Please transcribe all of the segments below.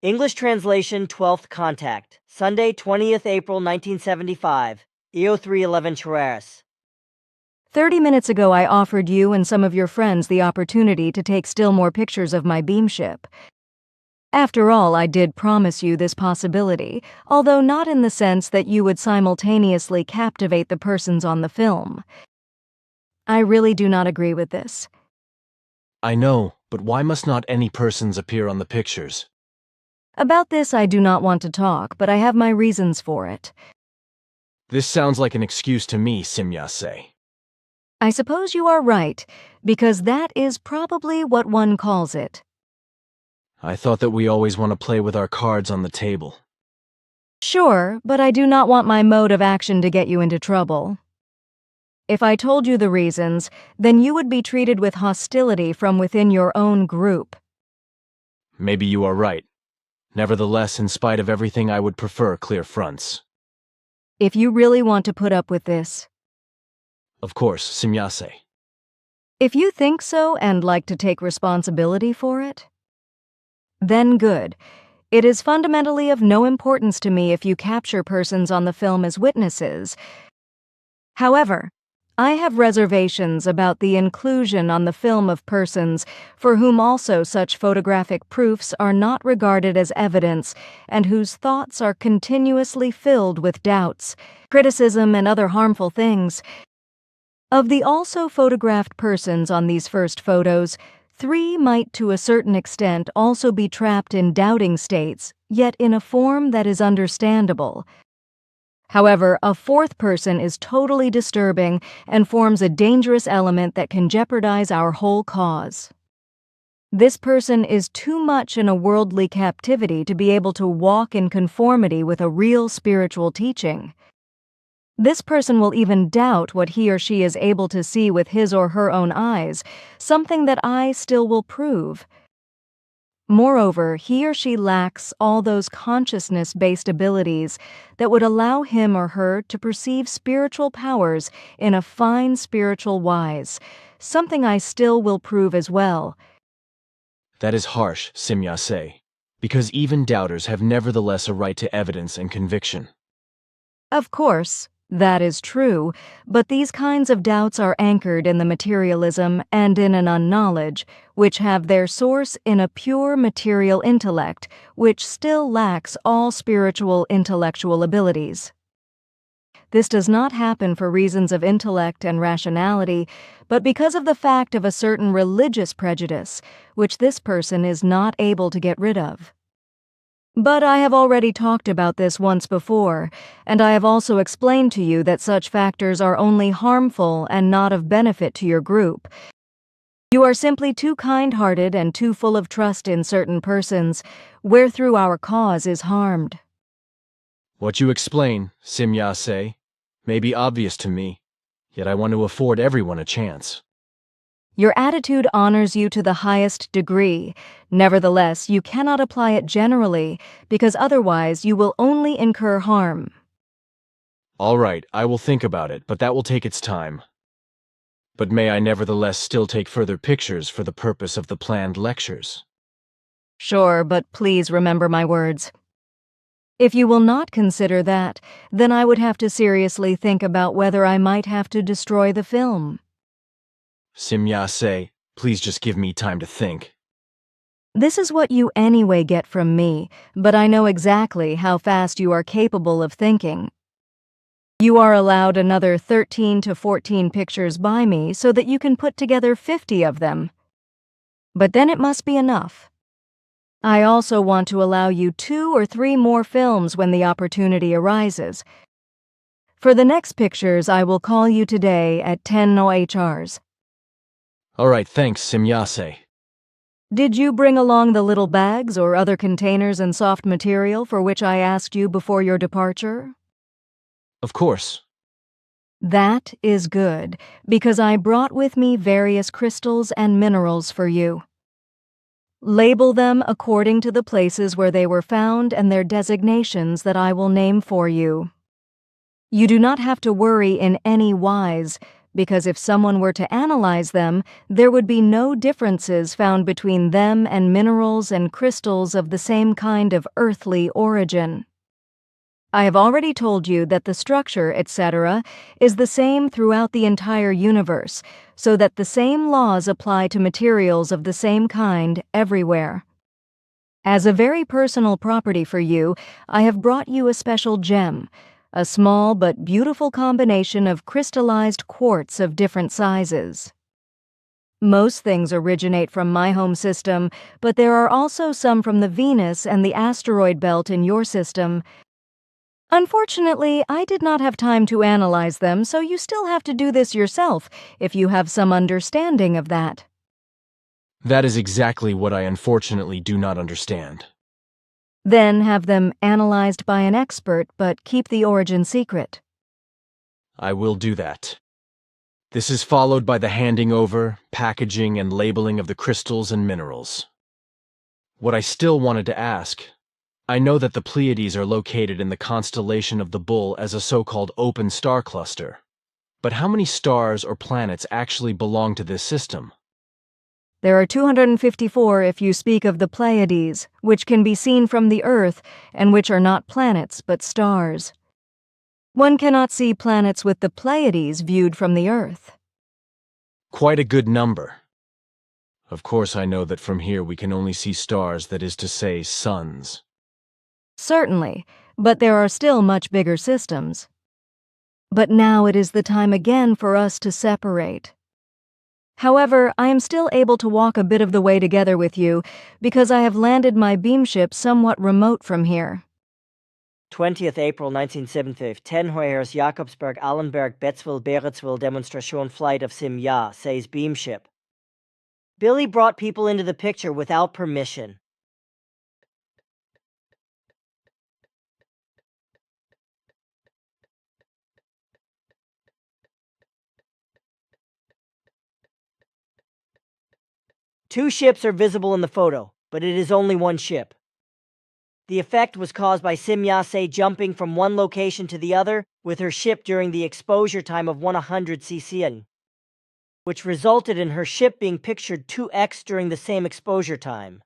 English translation 12th contact, Sunday 20th April 1975, EO 311 Chereris. 30 minutes ago I offered you and some of your friends the opportunity to take still more pictures of my beamship. After all, I did promise you this possibility, although not in the sense that you would simultaneously captivate the persons on the film. I really do not agree with this. I know, but why must not any persons appear on the pictures? About this I do not want to talk, but I have my reasons for it. This sounds like an excuse to me, Simyase. I suppose you are right, because that is probably what one calls it. I thought that we always want to play with our cards on the table. Sure, but I do not want my mode of action to get you into trouble. If I told you the reasons, then you would be treated with hostility from within your own group. Maybe you are right. Nevertheless, in spite of everything, I would prefer clear fronts. If you really want to put up with this. Of course, Simyase. If you think so and like to take responsibility for it, then good. It is fundamentally of no importance to me if you capture persons on the film as witnesses. However, I have reservations about the inclusion on the film of persons for whom also such photographic proofs are not regarded as evidence and whose thoughts are continuously filled with doubts, criticism, and other harmful things. Of the also photographed persons on these first photos, 3 might to a certain extent also be trapped in doubting states, yet in a form that is understandable. However, a 4th person is totally disturbing and forms a dangerous element that can jeopardize our whole cause. This person is too much in a worldly captivity to be able to walk in conformity with a real spiritual teaching. This person will even doubt what he or she is able to see with his or her own eyes, something that I still will prove. Moreover, he or she lacks all those consciousness-based abilities that would allow him or her to perceive spiritual powers in a fine spiritual wise, something I still will prove as well. That is harsh, Simyase, because even doubters have nevertheless a right to evidence and conviction. Of course, that is true, but these kinds of doubts are anchored in the materialism and in an unknowledge, which have their source in a pure material intellect, which still lacks all spiritual intellectual abilities. This does not happen for reasons of intellect and rationality, but because of the fact of a certain religious prejudice, which this person is not able to get rid of. But I have already talked about this once before, and I have also explained to you that such factors are only harmful and not of benefit to your group. You are simply too kind-hearted and too full of trust in certain persons, wherethrough our cause is harmed. What you explain, Simyase, may be obvious to me, yet I want to afford everyone a chance. Your attitude honors you to the highest degree. Nevertheless, you cannot apply it generally, because otherwise you will only incur harm. All right, I will think about it, but that will take its time. But may I nevertheless still take further pictures for the purpose of the planned lectures? Sure, but please remember my words. If you will not consider that, then I would have to seriously think about whether I might have to destroy the film. Simyase, please just give me time to think. This is what you anyway get from me, but I know exactly how fast you are capable of thinking. You are allowed another 13 to 14 pictures by me so that you can put together 50 of them. But then it must be enough. I also want to allow you 2 or 3 more films when the opportunity arises. For the next pictures, I will call you today at 10 OHRs. All right, thanks, Simyase. Did you bring along the little bags or other containers and soft material for which I asked you before your departure? Of course. That is good, because I brought with me various crystals and minerals for you. Label them according to the places where they were found and their designations that I will name for you. You do not have to worry in any wise, because if someone were to analyze them, there would be no differences found between them and minerals and crystals of the same kind of earthly origin. I have already told you that the structure, etc., is the same throughout the entire universe, so that the same laws apply to materials of the same kind everywhere. As a very personal property for you, I have brought you a special gem, a small but beautiful combination of crystallized quartz of different sizes. Most things originate from my home system, but there are also some from the Venus and the asteroid belt in your system. Unfortunately, I did not have time to analyze them, so you still have to do this yourself if you have some understanding of that. That is exactly what I unfortunately do not understand. Then have them analyzed by an expert, but keep the origin secret. I will do that. This is followed by the handing over, packaging, and labeling of the crystals and minerals. What I still wanted to ask, I know that the Pleiades are located in the constellation of the Bull as a so-called open star cluster. But how many stars or planets actually belong to this system? There are 254 if you speak of the Pleiades, which can be seen from the Earth and which are not planets but stars. One cannot see planets with the Pleiades viewed from the Earth. Quite a good number. Of course, I know that from here we can only see stars, that is to say, suns. Certainly, but there are still much bigger systems. But now it is the time again for us to separate. However, I am still able to walk a bit of the way together with you because I have landed my beamship somewhat remote from here. 20th April 1975, 10 Hoyers Jakobsberg Allenberg Bettsville Beretzville demonstration flight of Sim-Ya, says beamship. Billy brought people into the picture without permission. Two ships are visible in the photo, but it is only one ship. The effect was caused by Sim-Ya-Se jumping from one location to the other with her ship during the exposure time of 100 cc, which resulted in her ship being pictured 2x during the same exposure time.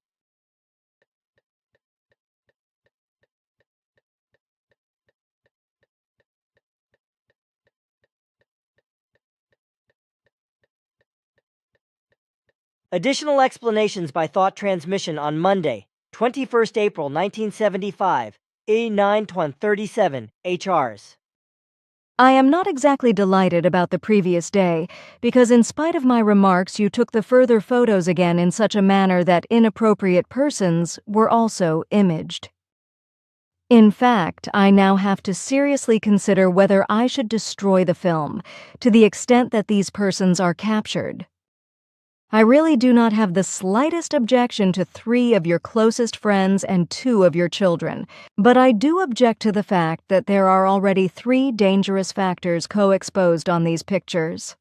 Additional explanations by thought transmission on Monday, 21st April 1975, E9:37 HRs. I am not exactly delighted about the previous day, because in spite of my remarks you took the further photos again in such a manner that inappropriate persons were also imaged. In fact, I now have to seriously consider whether I should destroy the film, to the extent that these persons are captured. I really do not have the slightest objection to 3 of your closest friends and 2 of your children, but I do object to the fact that there are already 3 dangerous factors co-exposed on these pictures.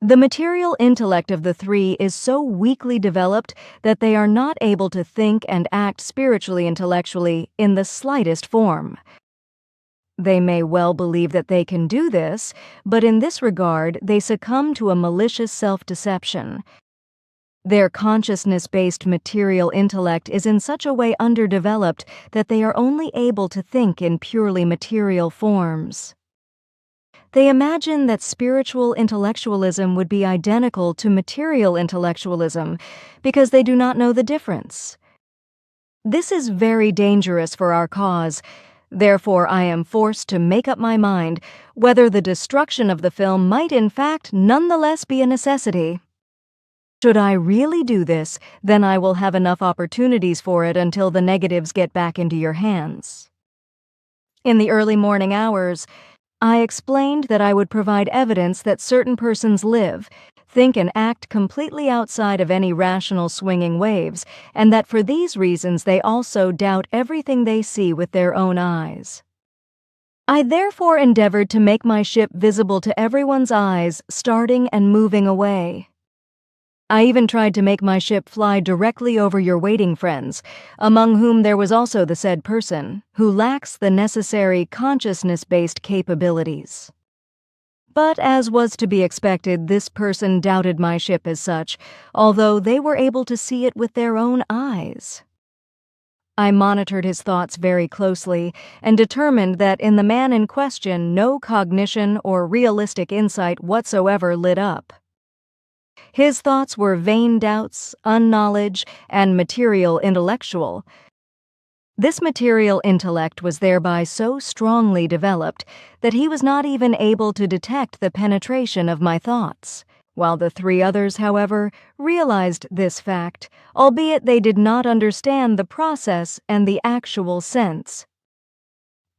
The material intellect of the 3 is so weakly developed that they are not able to think and act spiritually intellectually in the slightest form. They may well believe that they can do this, but in this regard they succumb to a malicious self-deception. Their consciousness-based material intellect is in such a way underdeveloped that they are only able to think in purely material forms. They imagine that spiritual intellectualism would be identical to material intellectualism because they do not know the difference. This is very dangerous for our cause. Therefore, I am forced to make up my mind whether the destruction of the film might in fact nonetheless be a necessity. Should I really do this, then I will have enough opportunities for it until the negatives get back into your hands. In the early morning hours, I explained that I would provide evidence that certain persons live, think and act completely outside of any rational swinging waves, and that for these reasons they also doubt everything they see with their own eyes. I therefore endeavored to make my ship visible to everyone's eyes, starting and moving away. I even tried to make my ship fly directly over your waiting friends, among whom there was also the said person, who lacks the necessary consciousness-based capabilities. But as was to be expected, this person doubted my ship as such, although they were able to see it with their own eyes. I monitored his thoughts very closely and determined that in the man in question no cognition or realistic insight whatsoever lit up. His thoughts were vain doubts, unknowledge, and material intellectual. This material intellect was thereby so strongly developed that he was not even able to detect the penetration of my thoughts, while the three others, however, realized this fact, albeit they did not understand the process and the actual sense.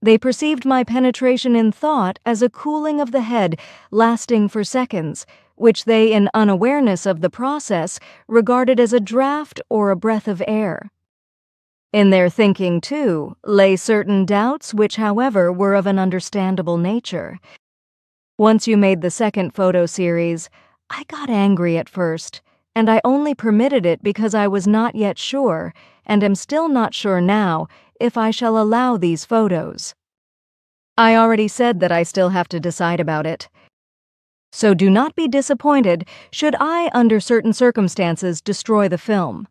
They perceived my penetration in thought as a cooling of the head lasting for seconds, which they, in unawareness of the process, regarded as a draft or a breath of air. In their thinking, too, lay certain doubts which, however, were of an understandable nature. Once you made the second photo series, I got angry at first, and I only permitted it because I was not yet sure, and am still not sure now, if I shall allow these photos. I already said that I still have to decide about it. So do not be disappointed should I, under certain circumstances, destroy the film.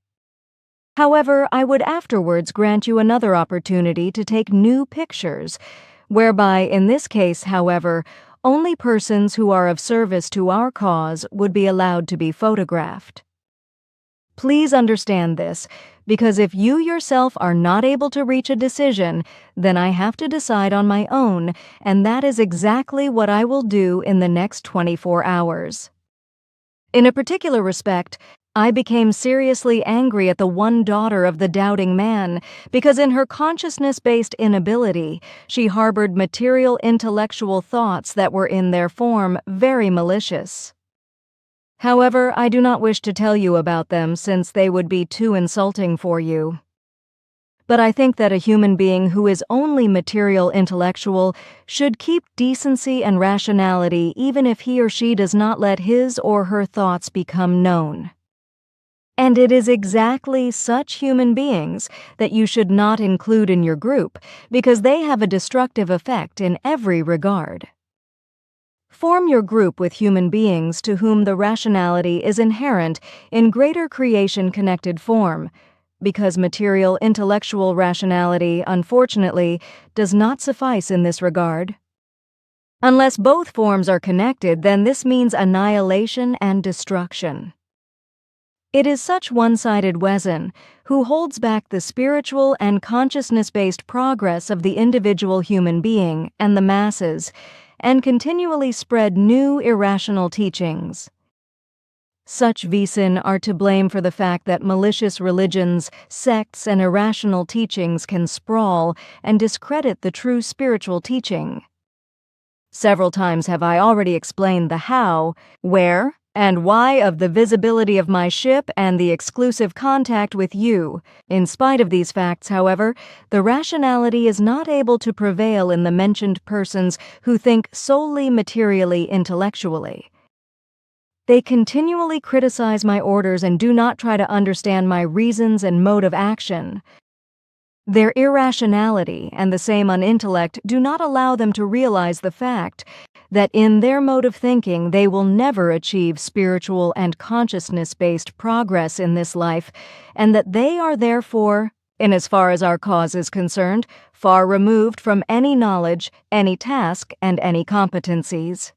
However, I would afterwards grant you another opportunity to take new pictures, whereby, in this case, however, only persons who are of service to our cause would be allowed to be photographed. Please understand this, because if you yourself are not able to reach a decision, then I have to decide on my own, and that is exactly what I will do in the next 24 hours. In a particular respect, I became seriously angry at the one daughter of the doubting man because in her consciousness-based inability, she harbored material intellectual thoughts that were in their form very malicious. However, I do not wish to tell you about them since they would be too insulting for you. But I think that a human being who is only material intellectual should keep decency and rationality even if he or she does not let his or her thoughts become known. And it is exactly such human beings that you should not include in your group because they have a destructive effect in every regard. Form your group with human beings to whom the rationality is inherent in greater creation-connected form, because material intellectual rationality, unfortunately, does not suffice in this regard. Unless both forms are connected, then this means annihilation and destruction. It is such one-sided Wesen who holds back the spiritual and consciousness-based progress of the individual human being and the masses, and continually spread new irrational teachings. Such Wesen are to blame for the fact that malicious religions, sects, and irrational teachings can sprawl and discredit the true spiritual teaching. Several times have I already explained the how, where, and why of the visibility of my ship and the exclusive contact with you. In spite of these facts, however, the rationality is not able to prevail in the mentioned persons who think solely materially intellectually. They continually criticize my orders and do not try to understand my reasons and mode of action. Their irrationality and the same unintellect do not allow them to realize the fact that in their mode of thinking they will never achieve spiritual and consciousness-based progress in this life, and that they are therefore, in as far as our cause is concerned, far removed from any knowledge, any task, and any competencies.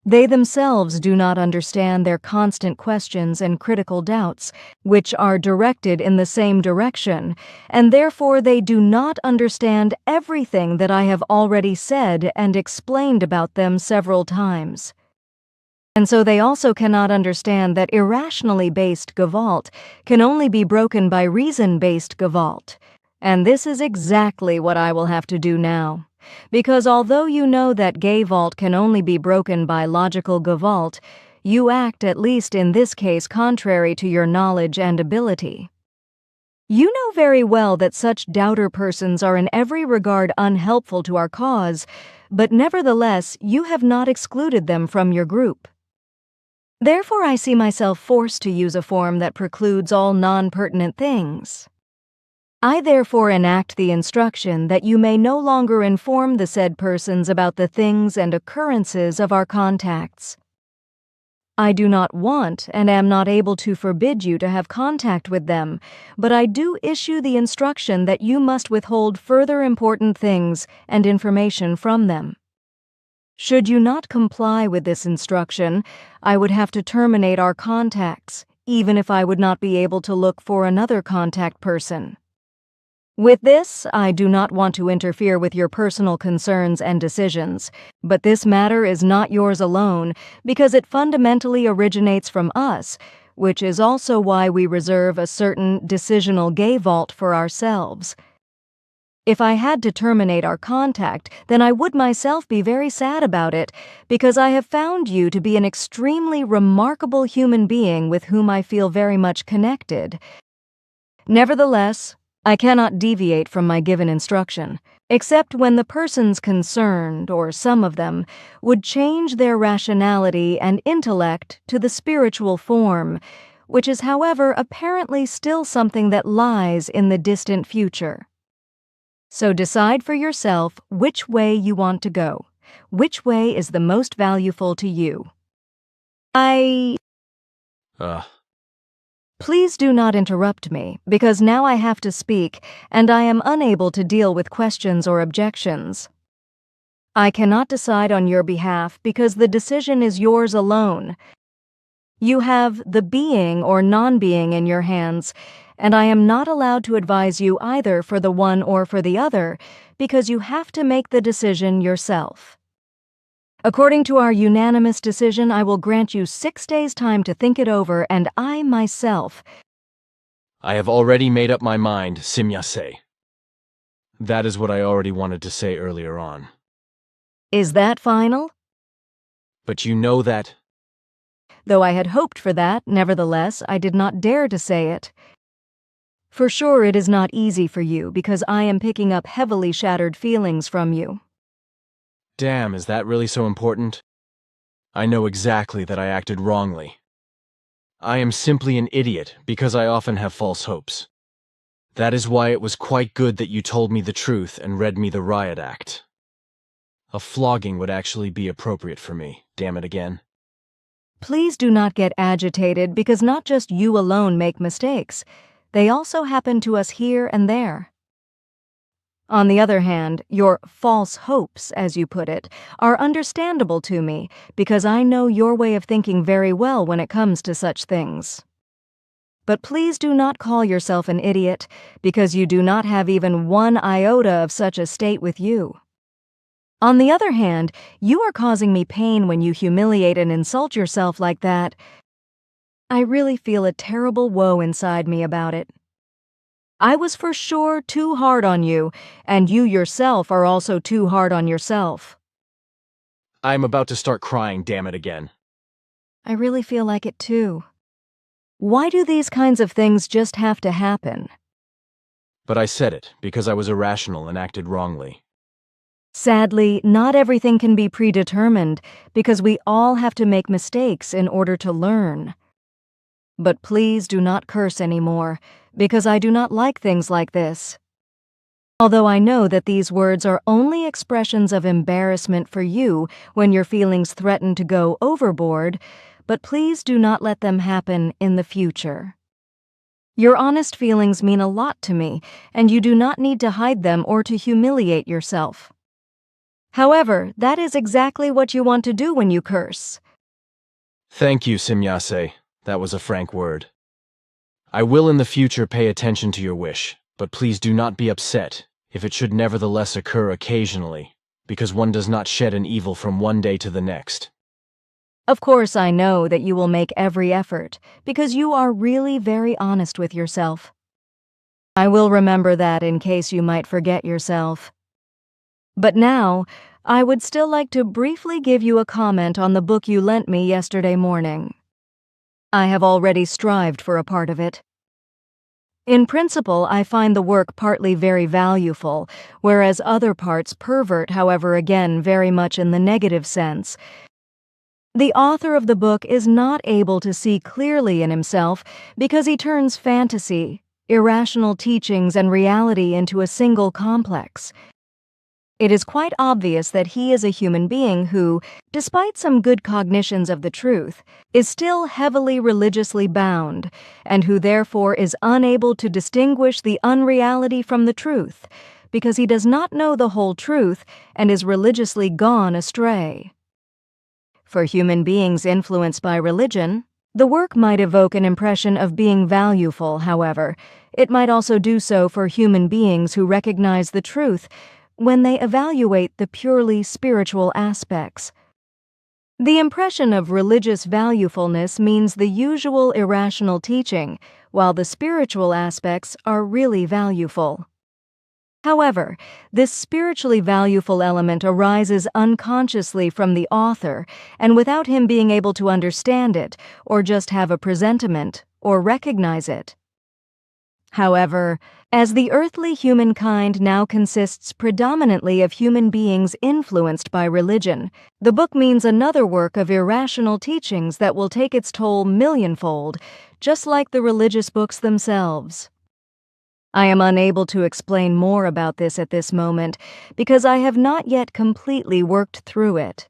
They themselves do not understand their constant questions and critical doubts, which are directed in the same direction, and therefore they do not understand everything that I have already said and explained about them several times. And so they also cannot understand that irrationally based Gewalt can only be broken by reason-based Gewalt, and this is exactly what I will have to do now. Because although you know that Gewalt can only be broken by logical Gewalt, you act, at least in this case, contrary to your knowledge and ability. You know very well that such doubter persons are in every regard unhelpful to our cause, but nevertheless you have not excluded them from your group. Therefore I see myself forced to use a form that precludes all non-pertinent things. I therefore enact the instruction that you may no longer inform the said persons about the things and occurrences of our contacts. I do not want and am not able to forbid you to have contact with them, but I do issue the instruction that you must withhold further important things and information from them. Should you not comply with this instruction, I would have to terminate our contacts, even if I would not be able to look for another contact person. With this, I do not want to interfere with your personal concerns and decisions, but this matter is not yours alone because it fundamentally originates from us, which is also why we reserve a certain decisional gay vault for ourselves. If I had to terminate our contact, then I would myself be very sad about it, because I have found you to be an extremely remarkable human being with whom I feel very much connected. Nevertheless, I cannot deviate from my given instruction, except when the persons concerned, or some of them, would change their rationality and intellect to the spiritual form, which is, however, apparently still something that lies in the distant future. So decide for yourself which way you want to go, which way is the most valuable to you. Please do not interrupt me, because now I have to speak, and I am unable to deal with questions or objections. I cannot decide on your behalf because the decision is yours alone. You have the being or non-being in your hands, and I am not allowed to advise you either for the one or for the other, because you have to make the decision yourself. According to our unanimous decision, I will grant you 6 days' time to think it over, and I myself— I have already made up my mind, Simyase. That is what I already wanted to say earlier on. Is that final? But you know that— Though I had hoped for that, nevertheless, I did not dare to say it. For sure it is not easy for you, because I am picking up heavily shattered feelings from you. Damn, is that really so important? I know exactly that I acted wrongly. I am simply an idiot because I often have false hopes. That is why it was quite good that you told me the truth and read me the riot act. A flogging would actually be appropriate for me, damn it again. Please do not get agitated, because not just you alone make mistakes. They also happen to us here and there. On the other hand, your false hopes, as you put it, are understandable to me, because I know your way of thinking very well when it comes to such things. But please do not call yourself an idiot, because you do not have even one iota of such a state with you. On the other hand, you are causing me pain when you humiliate and insult yourself like that. I really feel a terrible woe inside me about it. I was for sure too hard on you, and you yourself are also too hard on yourself. I'm about to start crying, damn it again. I really feel like it too. Why do these kinds of things just have to happen? But I said it because I was irrational and acted wrongly. Sadly, not everything can be predetermined, because we all have to make mistakes in order to learn. But please do not curse anymore, because I do not like things like this. Although I know that these words are only expressions of embarrassment for you when your feelings threaten to go overboard, but please do not let them happen in the future. Your honest feelings mean a lot to me, and you do not need to hide them or to humiliate yourself. However, that is exactly what you want to do when you curse. Thank you, Simyase. That was a frank word. I will in the future pay attention to your wish, but please do not be upset if it should nevertheless occur occasionally, because one does not shed an evil from one day to the next. Of course, I know that you will make every effort, because you are really very honest with yourself. I will remember that in case you might forget yourself. But now, I would still like to briefly give you a comment on the book you lent me yesterday morning. I have already strived for a part of it. In principle, I find the work partly very valuable, whereas other parts pervert, however, again, very much in the negative sense. The author of the book is not able to see clearly in himself because he turns fantasy, irrational teachings and reality into a single complex. It is quite obvious that he is a human being who, despite some good cognitions of the truth, is still heavily religiously bound, and who therefore is unable to distinguish the unreality from the truth, because he does not know the whole truth and is religiously gone astray. For human beings influenced by religion, the work might evoke an impression of being valueful, however. It might also do so for human beings who recognize the truth when they evaluate the purely spiritual aspects. The impression of religious valuefulness means the usual irrational teaching, while the spiritual aspects are really valueful. However, this spiritually valueful element arises unconsciously from the author and without him being able to understand it, or just have a presentiment, or recognize it. However, as the earthly humankind now consists predominantly of human beings influenced by religion, the book means another work of irrational teachings that will take its toll millionfold, just like the religious books themselves. I am unable to explain more about this at this moment because I have not yet completely worked through it.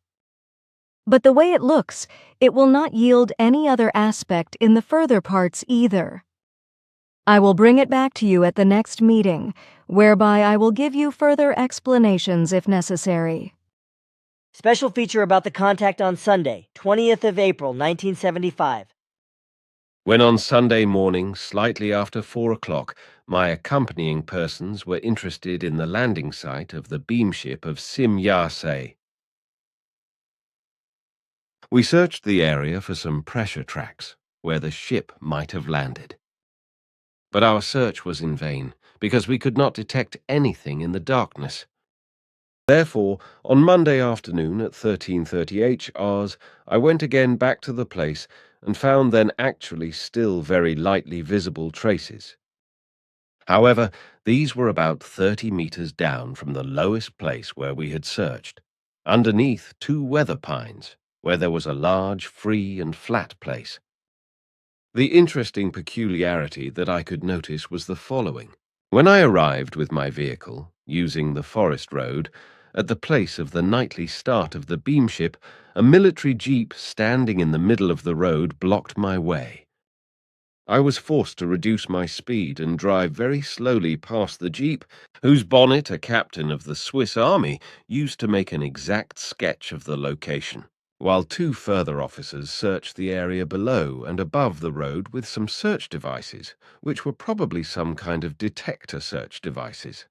But the way it looks, it will not yield any other aspect in the further parts either. I will bring it back to you at the next meeting, whereby I will give you further explanations if necessary. Special feature about the contact on Sunday, 20th of April, 1975. When on Sunday morning, slightly after 4 o'clock, my accompanying persons were interested in the landing site of the beamship of Pleiades. We searched the area for some pressure tracks where the ship might have landed. But our search was in vain, because we could not detect anything in the darkness. Therefore, on Monday afternoon at 13:30 hours, I went again back to the place and found then actually still very lightly visible traces. However, these were about 30 meters down from the lowest place where we had searched, underneath 2 weather pines, where there was a large, free and flat place. The interesting peculiarity that I could notice was the following. When I arrived with my vehicle, using the forest road, at the place of the nightly start of the beamship, a military jeep standing in the middle of the road blocked my way. I was forced to reduce my speed and drive very slowly past the jeep, whose bonnet a captain of the Swiss Army used to make an exact sketch of the location, while 2 further officers searched the area below and above the road with some search devices, which were probably some kind of detector search devices.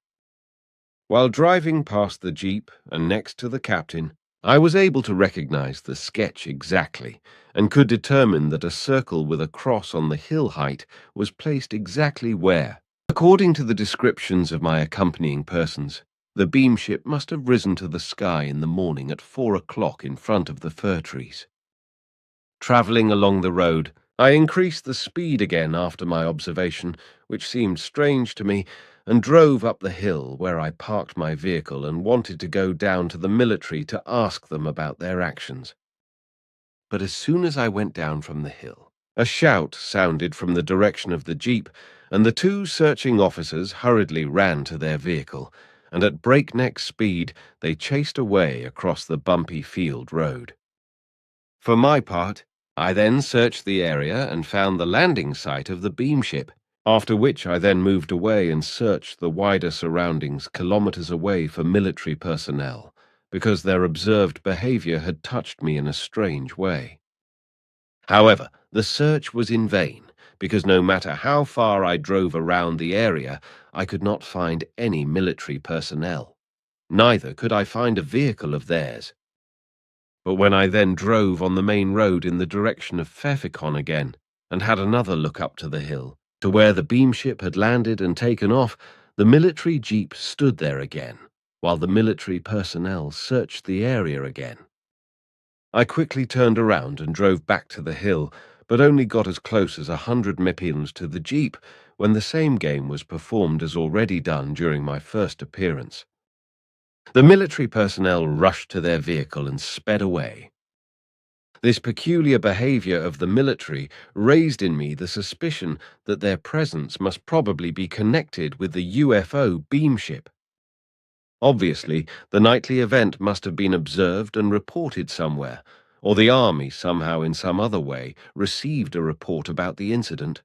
While driving past the jeep and next to the captain, I was able to recognize the sketch exactly, and could determine that a circle with a cross on the hill height was placed exactly where. According to the descriptions of my accompanying persons, the beamship must have risen to the sky in the morning at 4 o'clock in front of the fir trees. Traveling along the road, I increased the speed again after my observation, which seemed strange to me, and drove up the hill where I parked my vehicle and wanted to go down to the military to ask them about their actions. But as soon as I went down from the hill, a shout sounded from the direction of the jeep, and the 2 searching officers hurriedly ran to their vehicle, and at breakneck speed they chased away across the bumpy field road. For my part, I then searched the area and found the landing site of the beamship, after which I then moved away and searched the wider surroundings kilometers away for military personnel, because their observed behavior had touched me in a strange way. However, the search was in vain, because no matter how far I drove around the area, I could not find any military personnel. Neither could I find a vehicle of theirs. But when I then drove on the main road in the direction of Pfeffikon again, and had another look up to the hill, to where the beamship had landed and taken off, the military jeep stood there again, while the military personnel searched the area again. I quickly turned around and drove back to the hill, but only got as close as 100 mephiles to the jeep when the same game was performed as already done during my first appearance. The military personnel rushed to their vehicle and sped away. This peculiar behavior of the military raised in me the suspicion that their presence must probably be connected with the UFO beam ship. Obviously, the nightly event must have been observed and reported somewhere, or the army somehow in some other way received a report about the incident.